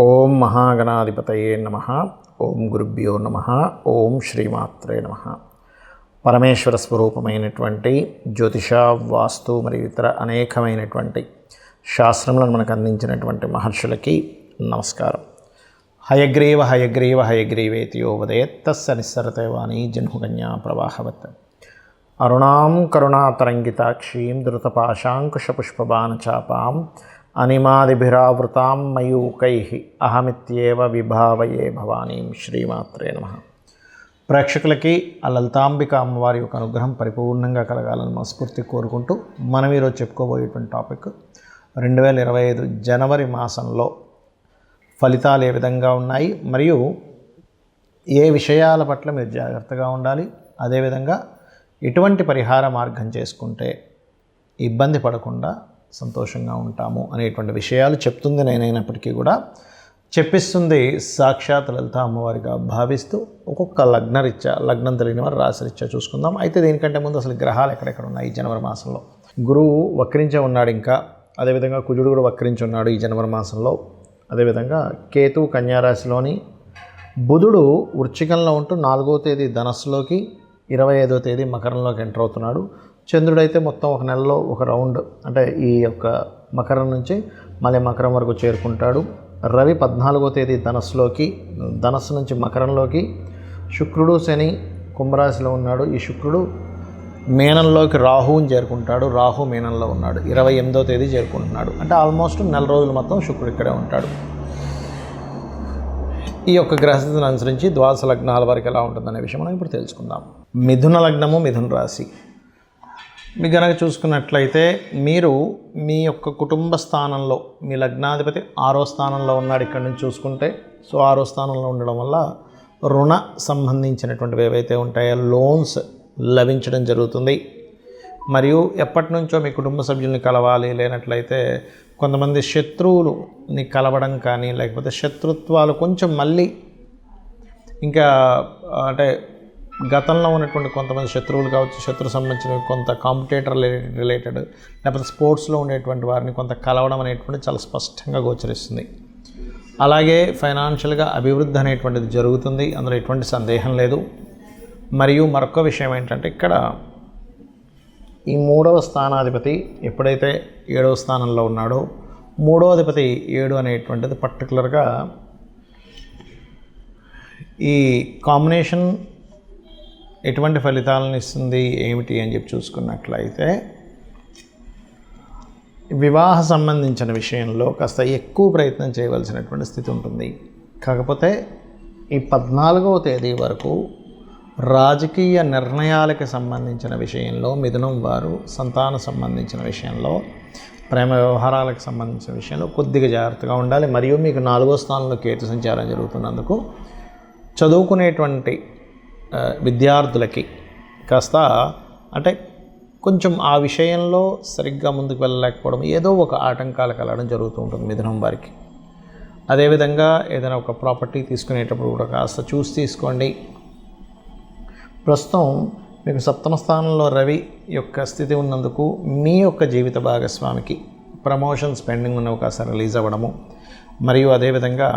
ఓం మహాగణాధిపతయే నమః. ఓం గురుభ్యో నమః. ఓం శ్రీమాత్రే నమః. పరమేశ్వర స్వరూపమైనటువంటి జ్యోతిష, వాస్తు మరియు ఇతర అనేకమైనటువంటి శాస్త్రములను మనకు అందించినటువంటి మహర్షులకి నమస్కారం. హయగ్రీవ హయగ్రీవ హయగ్రీవేతి యో వదేత్ తస్య నిస్సరతే వాణి జన్మకన్యా ప్రవాహవత్. అరుణాం కరుణాతరంగితాక్షీం ధృతపాశాంకుశపుష్పబాణచాపాం అనిమాదిభిరావృతాం మయూకైః అహమిత్యేవ విభావయే భవానీం. శ్రీమాత్రే నమః. ప్రేక్షకులకి ఆ లలితాంబిక అమ్మవారి యొక్క అనుగ్రహం పరిపూర్ణంగా కలగాలని మనస్ఫూర్తి కోరుకుంటూ మనం ఈరోజు చెప్పుకోబోయేటువంటి టాపిక్ 2025 జనవరి మాసంలో ఫలితాలు ఏ విధంగా ఉన్నాయి, మరియు ఏ విషయాల పట్ల మీరు జాగ్రత్తగా ఉండాలి, అదేవిధంగా ఎటువంటి పరిహార మార్గం చేసుకుంటే ఇబ్బంది పడకుండా సంతోషంగా ఉంటాము అనేటువంటి విషయాలు చెప్తుంది నేనైనప్పటికీ కూడా చెప్పిస్తుంది సాక్షాత్ లలిత అమ్మవారిగా భావిస్తూ ఒక్కొక్క లగ్నం తెలియని వారు రాశిరీత్యా చూసుకుందాం. అయితే దీనికంటే ముందు అసలు గ్రహాలు ఎక్కడెక్కడ ఉన్నాయి ఈ జనవరి మాసంలో. గురువు వక్రించే ఉన్నాడు, ఇంకా అదేవిధంగా కుజుడు కూడా వక్రించి ఉన్నాడు ఈ జనవరి మాసంలో. అదేవిధంగా కేతువు కన్యారాశిలోని, బుధుడు వృశ్చికంలో ఉంటూ 4వ తేదీ ధనస్సులోకి, 25వ తేదీ మకరంలోకి ఎంటర్ అవుతున్నాడు. చంద్రుడైతే మొత్తం ఒక నెలలో ఒక రౌండ్, అంటే ఈ యొక్క మకరం నుంచి మళ్ళీ మకరం వరకు చేరుకుంటాడు. రవి 14వ తేదీ ధనస్సు నుంచి మకరంలోకి, శుక్రుడు శని కుంభరాశిలో ఉన్నాడు. ఈ శుక్రుడు మీనంలోకి రాహువుని చేరుకుంటాడు. రాహు మీనంలో ఉన్నాడు, 28వ తేదీ చేరుకుంటున్నాడు. అంటే ఆల్మోస్ట్ నెల రోజులు మొత్తం శుక్రుడు ఇక్కడే ఉంటాడు. ఈ యొక్క గ్రహస్థితిని అనుసరించి ద్వాదశ లగ్నాల వరకు ఎలా ఉంటుందనే విషయం మనం ఇప్పుడు తెలుసుకుందాం. మిథున లగ్నము, మిథున రాశి. మీకు కనుక చూసుకున్నట్లయితే మీరు మీ యొక్క కుటుంబ స్థానంలో మీ లగ్నాధిపతి 6వ స్థానంలో ఉన్నాడు. ఇక్కడ నుంచి చూసుకుంటే 6వ స్థానంలో ఉండడం వల్ల రుణ సంబంధించినటువంటివి ఏవైతే ఉంటాయో లోన్స్ లభించడం జరుగుతుంది. మరియు ఎప్పటి నుంచో మీ కుటుంబ సభ్యుల్ని కలవాలి, లేనట్లయితే కొంతమంది శత్రువులని కలవడం కానీ, లేకపోతే శత్రుత్వాలు కొంచెం మళ్ళీ ఇంకా అంటే గతంలో ఉన్నటువంటి కొంతమంది శత్రువులు కావచ్చు, శత్రు సంబంధించిన కొంత కాంపిటేటర్ రిలేటెడ్, లేకపోతే స్పోర్ట్స్లో ఉండేటువంటి వారిని కొంత కలవడం అనేటువంటి చాలా స్పష్టంగా గోచరిస్తుంది. అలాగే ఫైనాన్షియల్గా అభివృద్ధి అనేటువంటిది జరుగుతుంది, అందులో ఎటువంటి సందేహం లేదు. మరియు మరొక విషయం ఏంటంటే, ఇక్కడ ఈ 3వ స్థానాధిపతి ఎప్పుడైతే 7వ స్థానంలో ఉన్నాడో, 3వ అధిపతి 7 అనేటువంటిది పర్టికులర్గా ఈ కాంబినేషన్ ఎటువంటి ఫలితాలను ఇస్తుంది ఏమిటి అని చెప్పి చూసుకున్నట్లయితే, వివాహ సంబంధించిన విషయంలో కాస్త ఎక్కువ ప్రయత్నం చేయవలసినటువంటి స్థితి ఉంటుంది. కాకపోతే ఈ 14వ తేదీ వరకు రాజకీయ నిర్ణయాలకు సంబంధించిన విషయంలో మిథునం వారు, సంతాన సంబంధించిన విషయంలో, ప్రేమ వ్యవహారాలకు సంబంధించిన విషయంలో కొద్దిగా జాగ్రత్తగా ఉండాలి. మరియు మీకు 4వ స్థానంలో కేతు సంచారం జరుగుతున్నందుకు చదువుకునేటువంటి విద్యార్థులకి కాస్త అంటే కొంచెం ఆ విషయంలో సరిగ్గా ముందుకు వెళ్ళలేకపోవడం, ఏదో ఒక ఆటంకాలు కలగడం జరుగుతూ ఉంటుంది మిథునం వారికి. అదేవిధంగా ఏదైనా ఒక ప్రాపర్టీ తీసుకునేటప్పుడు కూడా కాస్త చూసి తీసుకోండి. ప్రస్తుతం మీకు 7వ స్థానంలో రవి యొక్క స్థితి ఉన్నందుకు మీ యొక్క జీవిత భాగస్వామికి ప్రమోషన్స్ పెండింగ్ ఉన్న అవకాశం రిలీజ్ అవ్వడము, మరియు అదేవిధంగా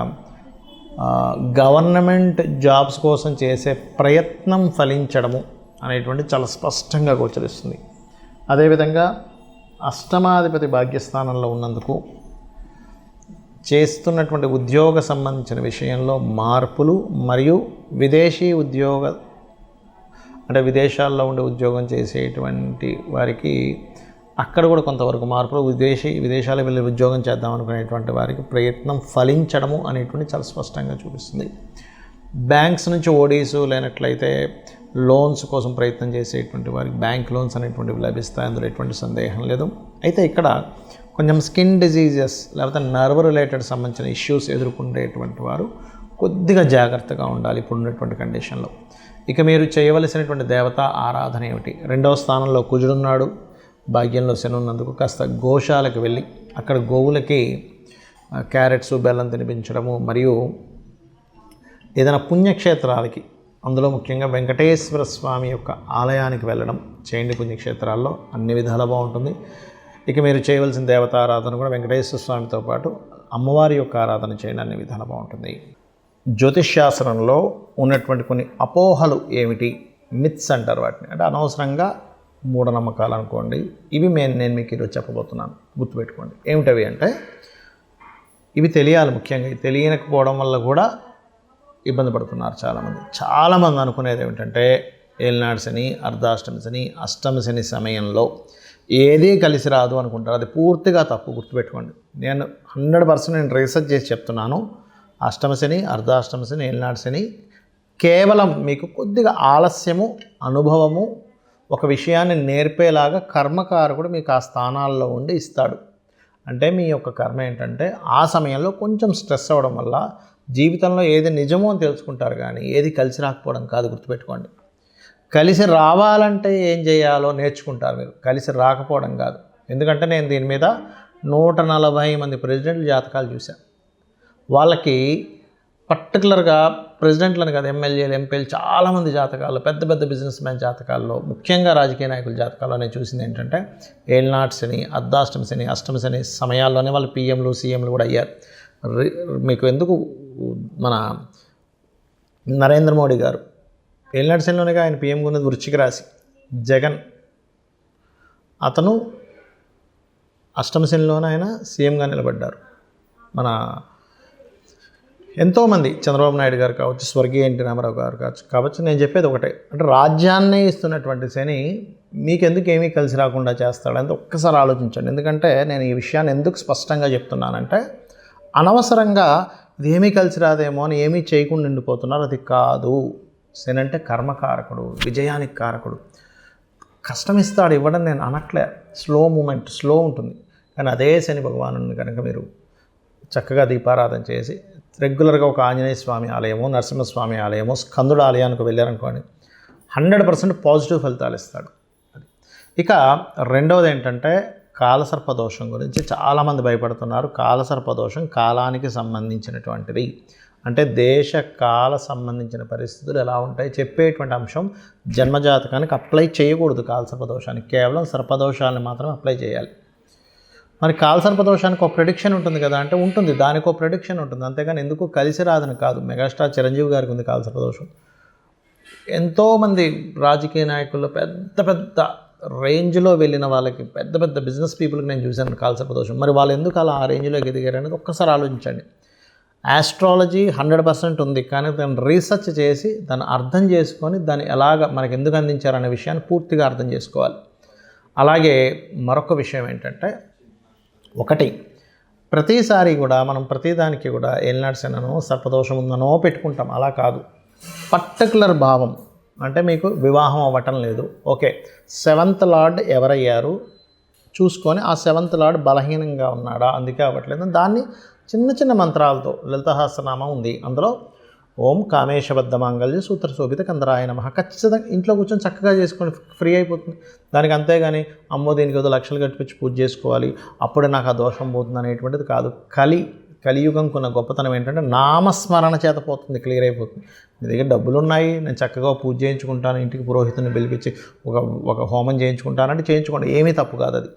గవర్నమెంట్ జాబ్స్ కోసం చేసే ప్రయత్నం ఫలించడము అనేటువంటి చాలా స్పష్టంగా గోచరిస్తుంది. అదేవిధంగా అష్టమాధిపతి భాగ్యస్థానంలో ఉన్నందుకు చేస్తున్నటువంటి ఉద్యోగ సంబంధించిన విషయంలో మార్పులు, మరియు విదేశీ అంటే విదేశాల్లో ఉండే ఉద్యోగం చేసేటువంటి వారికి అక్కడ కూడా కొంతవరకు మార్పులు, విదేశాలకు వెళ్ళి ఉద్యోగం చేద్దాం అనుకునేటువంటి వారికి ప్రయత్నం ఫలించడము అనేటువంటి చాలా స్పష్టంగా చూపిస్తుంది. బ్యాంక్స్ నుంచి ఓడీసు లేనట్లయితే లోన్స్ కోసం ప్రయత్నం చేసేటువంటి వారికి బ్యాంక్ లోన్స్ అనేటువంటివి లభిస్తాయి, అందులో ఎటువంటి సందేహం లేదు. అయితే ఇక్కడ కొంచెం స్కిన్ డిజీజెస్ లేకపోతే నర్వ్ రిలేటెడ్ సంబంధించిన ఇష్యూస్ ఎదుర్కొనేటువంటి వారు కొద్దిగా జాగ్రత్తగా ఉండాలి ఇప్పుడు ఉన్నటువంటి కండిషన్లో. ఇక మీరు చేయవలసినటువంటి దేవత ఆరాధన ఏమిటి? 2వ స్థానంలో కుజుడున్నాడు, భాగ్యంలో శని ఉన్నందుకు కాస్త గోశాలకు వెళ్ళి అక్కడ గోవులకి క్యారెట్స్, బెల్లం తినిపించడము, మరియు ఏదైనా పుణ్యక్షేత్రాలకి, అందులో ముఖ్యంగా వెంకటేశ్వర స్వామి యొక్క ఆలయానికి వెళ్ళడం చేయండి. పుణ్యక్షేత్రాల్లో అన్ని విధాలా బాగుంటుంది. ఇక మీరు చేయవలసిన దేవతారాధన కూడా వెంకటేశ్వర స్వామితో పాటు అమ్మవారి యొక్క ఆరాధన చేయండి, అన్ని విధాలు బాగుంటుంది. జ్యోతిష్శాస్త్రంలో ఉన్నటువంటి కొన్ని అపోహలు ఏమిటి, మిత్స్ అంటారు వాటిని, అంటే అనవసరంగా మూఢనమ్మకాలు అనుకోండి. ఇవి నేను మీకు ఈరోజు చెప్పబోతున్నాను, గుర్తుపెట్టుకోండి. ఏమిటవి అంటే ఇవి తెలియాలి. ముఖ్యంగా ఇవి తెలియకపోవడం వల్ల కూడా ఇబ్బంది పడుతున్నారు చాలామంది అనుకునేది ఏమిటంటే ఏలినాడు శని, అర్ధాష్టమి శని, అష్టమి శని సమయంలో ఏదీ కలిసి రాదు అనుకుంటారు. అది పూర్తిగా తప్పు, గుర్తుపెట్టుకోండి. నేను 100% నేను రీసెర్చ్ చేసి చెప్తున్నాను. అష్టమి శని, అర్ధాష్టమి శని, ఏలినాడు శని కేవలం మీకు కొద్దిగా ఆలస్యము, అనుభవము, ఒక విషయాన్ని నేర్పేలాగా కర్మకారకుడు మీకు ఆ స్థానాల్లో ఉండి ఇస్తాడు. అంటే మీ యొక్క కర్మ ఏంటంటే ఆ సమయంలో కొంచెం స్ట్రెస్ అవ్వడం వల్ల జీవితంలో ఏది నిజమో అని తెలుసుకుంటారు, కానీ ఏది కలిసి రాకపోవడం కాదు, గుర్తుపెట్టుకోండి. కలిసి రావాలంటే ఏం చేయాలో నేర్చుకుంటారు మీరు, కలిసి రాకపోవడం కాదు. ఎందుకంటే నేను దీని మీద 140 మంది ప్రెసిడెంట్ల జాతకాలు చూశాను. వాళ్ళకి పర్టికులర్గా ప్రెసిడెంట్లను కాదు, ఎమ్మెల్యేలు, ఎంపీలు, చాలామంది జాతకాలు, పెద్ద పెద్ద బిజినెస్ మ్యాన్ జాతకాల్లో, ముఖ్యంగా రాజకీయ నాయకుల జాతకాల్లో నేను చూసింది ఏంటంటే ఏలినాటి శని, అర్ధాష్టమి శని, అష్టమి శని సమయాల్లోనే వాళ్ళు పీఎంలు, సీఎంలు కూడా అయ్యారు. మీకు ఎందుకు మన నరేంద్ర మోడీ గారు ఏలినాటి శనిలోనే ఆయన పీఎం ఉన్నది వృశ్చిక రాశి. జగన్ అతను అష్టమి శనిలోనే ఆయన సీఎంగా నిలబడ్డారు. మన ఎంతోమంది చంద్రబాబు నాయుడు గారు కావచ్చు, స్వర్గీయ ఎన్టీ రామారావు గారు కావచ్చు. నేను చెప్పేది ఒకటే, అంటే రాజ్యాన్నే ఇస్తున్నటువంటి శని మీకెందుకు ఏమీ కలిసి రాకుండా చేస్తాడంటే ఒక్కసారి ఆలోచించండి. ఎందుకంటే నేను ఈ విషయాన్ని ఎందుకు స్పష్టంగా చెప్తున్నానంటే అనవసరంగా ఇది ఏమీ కలిసి రాదేమో అని ఏమీ చేయకుండా ఉండిపోతున్నారు. అది కాదు. శని అంటే కర్మకారకుడు, విజయానికి కారకుడు. కష్టం ఇస్తాడు, ఇవ్వడం నేను అనట్లే. స్లో మూమెంట్, స్లో ఉంటుంది. కానీ అదే శని భగవానుని కనుక మీరు చక్కగా దీపారాధన చేసి రెగ్యులర్గా ఒక ఆంజనేయ స్వామి ఆలయమో, నరసింహస్వామి ఆలయమో, స్కందుడు ఆలయానికి వెళ్ళారనుకోండి, 100% పాజిటివ్ ఫలితాలు ఇస్తాడు. ఇక రెండవది ఏంటంటే కాలసర్పదోషం గురించి చాలామంది భయపడుతున్నారు. కాలసర్పదోషం కాలానికి సంబంధించినటువంటిది. అంటే దేశ కాల సంబంధించిన పరిస్థితులు ఎలా ఉంటాయి చెప్పేటువంటి అంశం. జన్మజాతకానికి అప్లై చేయకూడదు కాలసర్పదోషానికి, కేవలం సర్పదోషాలను మాత్రం అప్లై చేయాలి. మరి కాలసర్పదోషానికి ఒక ప్రెడిక్షన్ ఉంటుంది కదా అంటే ఉంటుంది, దానికి ఒక ప్రెడిక్షన్ ఉంటుంది. అంతేగాని ఎందుకు కలిసి రాదని కాదు. మెగాస్టార్ చిరంజీవి గారికి ఉంది కాలసర్పదోషం. ఎంతోమంది రాజకీయ నాయకుల్లో పెద్ద పెద్ద రేంజ్లో వెళ్ళిన వాళ్ళకి, పెద్ద పెద్ద బిజినెస్ పీపుల్కి నేను చూశాను కాలసర్పదోషం. మరి వాళ్ళు ఎందుకు అలా ఆ రేంజ్లోకి ఎదిగారు అనేది ఒక్కసారి ఆలోచించండి. ఆస్ట్రాలజీ 100% ఉంది, కానీ దాన్ని రీసెర్చ్ చేసి దాన్ని అర్థం చేసుకొని దాన్ని ఎలాగ మనకు ఎందుకు అందించారనే విషయాన్ని పూర్తిగా అర్థం చేసుకోవాలి. అలాగే మరొక విషయం ఏంటంటే, ఒకటి ప్రతిసారి కూడా మనం ప్రతిదానికి కూడా ఏలినాటి శననో సర్పదోషం ఉందనో పెట్టుకుంటాం. అలా కాదు. పర్టికులర్ భావం అంటే మీకు వివాహం అవ్వటం లేదు, ఓకే, 7th లార్డ్ ఎవరయ్యారు చూసుకొని ఆ 7th లార్డ్ బలహీనంగా ఉన్నాడా, అందుకే అవ్వట్లేదు. దాన్ని చిన్న చిన్న మంత్రాలతో, లలితసహస్రనామం ఉంది, అందులో ఓం కామేశబద్ధ మాంగళ్య సూత్ర శోభిత కందరాయ నమః ఖచ్చితంగా ఇంట్లో కూర్చొని చక్కగా చేసుకొని ఫ్రీ అయిపోతుంది. దానికి అంతేగాని అమ్మో దీనికి ఏదో లక్షలు కట్టించి పూజ చేసుకోవాలి అప్పుడే నాకు ఆ దోషం పోతుంది అనేటువంటిది కాదు. కలియుగంకున్న గొప్పతనం ఏంటంటే నామస్మరణ చేత పోతుంది, క్లియర్ అయిపోతుంది. మీ దగ్గర డబ్బులు ఉన్నాయి, నేను చక్కగా పూజ చేయించుకుంటాను, ఇంటికి పురోహితుని పిలిపించి ఒక హోమం చేయించుకుంటానంటే చేయించుకోండి, ఏమీ తప్పు కాదు. అది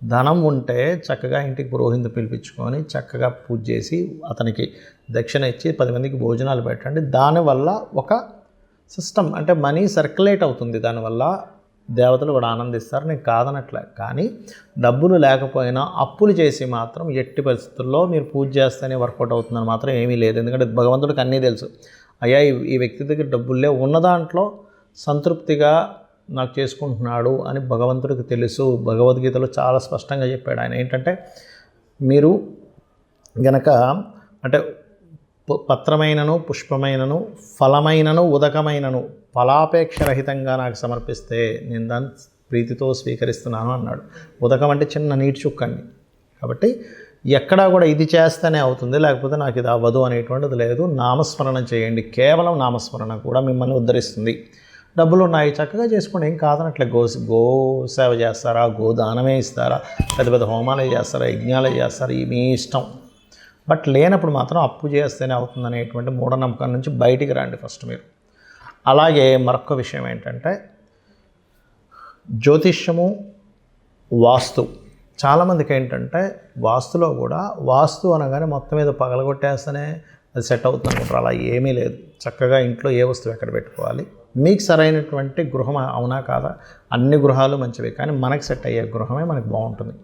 ధనం ఉంటే చక్కగా ఇంటికి పురోహితుని పిలిపించుకొని చక్కగా పూజ చేసి అతనికి దక్షిణ ఇచ్చి 10 మందికి భోజనాలు పెట్టండి. దానివల్ల ఒక సిస్టమ్ అంటే మనీ సర్క్యులేట్ అవుతుంది, దానివల్ల దేవతలు కూడా ఆనందిస్తారు. నేను కాదనట్లే, కానీ డబ్బులు లేకపోయినా అప్పులు చేసి మాత్రం ఎట్టి పరిస్థితుల్లో మీరు పూజ చేస్తేనే వర్కౌట్ అవుతుందని మాత్రం ఏమీ లేదు. ఎందుకంటే భగవంతుడికి అన్నీ తెలుసు. అయ్యా ఈ వ్యక్తి దగ్గర డబ్బులే ఉన్న దాంట్లో సంతృప్తిగా నాకు చేసుకుంటున్నాడు అని భగవంతుడికి తెలుసు. భగవద్గీతలో చాలా స్పష్టంగా చెప్పాడు ఆయన. ఏంటంటే మీరు గనక అంటే పత్రమైనను, పుష్పమైనను, ఫలమైనను, ఉదకమైనను ఫలాపేక్షరహితంగా నాకు సమర్పిస్తే నేను దాన్ని ప్రీతితో స్వీకరిస్తున్నాను అన్నాడు. ఉదకం అంటే చిన్న నీటి చుక్కండి. కాబట్టి ఎక్కడా కూడా ఇది చేస్తేనే అవుతుంది, లేకపోతే నాకు ఇది అవ్వదు అనేటువంటిది లేదు. నామస్మరణ చేయండి, కేవలం నామస్మరణ కూడా మిమ్మల్ని ఉద్ధరిస్తుంది. డబ్బులు ఉన్నాయి చక్కగా చేసుకోండి, ఏం కాదనట్లే. గో సేవ చేస్తారా, గోదానమే ఇస్తారా, పెద్ద పెద్ద హోమాలే చేస్తారా, యజ్ఞాలే చేస్తారా, మీ ఇష్టం. బట్ లేనప్పుడు మాత్రం అప్పు చేస్తేనే అవుతుంది అనేటువంటి మూఢనమ్మకం నుంచి బయటికి రండి ఫస్ట్ మీరు. అలాగే మరొక విషయం ఏంటంటే జ్యోతిష్యము, వాస్తు చాలామందికి ఏంటంటే వాస్తులో కూడా వాస్తు అనగానే మొత్తం మీద పగలగొట్టేస్తేనే అది సెట్ అవుతుంది అనుకుంటారు. అలా ఏమీ లేదు. చక్కగా ఇంట్లో ఏ వస్తువు ఎక్కడ పెట్టుకోవాలి, మీకు సరైనటువంటి గృహం అవునా కాదా, అన్ని గృహాలు మంచివే, కానీ మనకి సెట్ అయ్యే గృహమే మనకు బాగుంటుంది.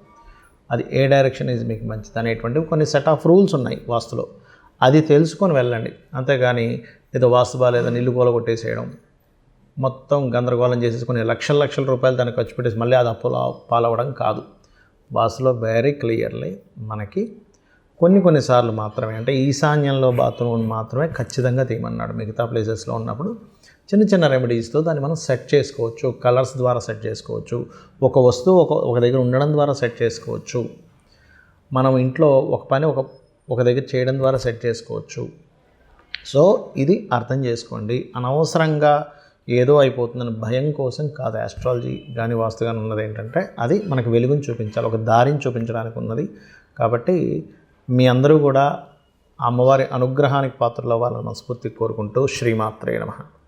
అది ఏ డైరెక్షన్ ఈజ్ మీకు మంచిది అనేటువంటివి కొన్ని సెట్ ఆఫ్ రూల్స్ ఉన్నాయి వాస్తులో. అది తెలుసుకొని వెళ్ళండి. అంతేగాని ఏదో వాస్తు బాగాలేదని ఇల్లు కూలగొట్టేసేయడం, మొత్తం గందరగోళం చేసేసి కొన్ని లక్షల రూపాయలు దాన్ని ఖర్చు పెట్టేసి మళ్ళీ అది అప్పులో పాలవడం కాదు. వాస్తులో వెరీ క్లియర్లీ మనకి కొన్నిసార్లు మాత్రమే, అంటే ఈశాన్యంలో బాత్రూమ్ మాత్రమే ఖచ్చితంగా తీయమన్నాడు. మిగతా ప్లేసెస్లో ఉన్నప్పుడు చిన్న రెమెడీస్తో దాన్ని మనం సెట్ చేసుకోవచ్చు. కలర్స్ ద్వారా సెట్ చేసుకోవచ్చు. ఒక వస్తువు ఒక దగ్గర ఉండడం ద్వారా సెట్ చేసుకోవచ్చు. మనం ఇంట్లో ఒక పని ఒక దగ్గర చేయడం ద్వారా సెట్ చేసుకోవచ్చు. సో ఇది అర్థం చేసుకోండి. అనవసరంగా ఏదో అయిపోతుందని భయం కోసం కాదు. ఆస్ట్రాలజీ కానీ వాస్తు కానీ ఉన్నది ఏంటంటే అది మనకు వెలుగుని చూపించాలి, ఒక దారిని చూపించడానికి ఉన్నది. కాబట్టి మీ అందరూ కూడా అమ్మవారి అనుగ్రహానికి పాత్రలు అవ్వాలని మనస్ఫూర్తిగా కోరుకుంటూ శ్రీమాత్రే నమః.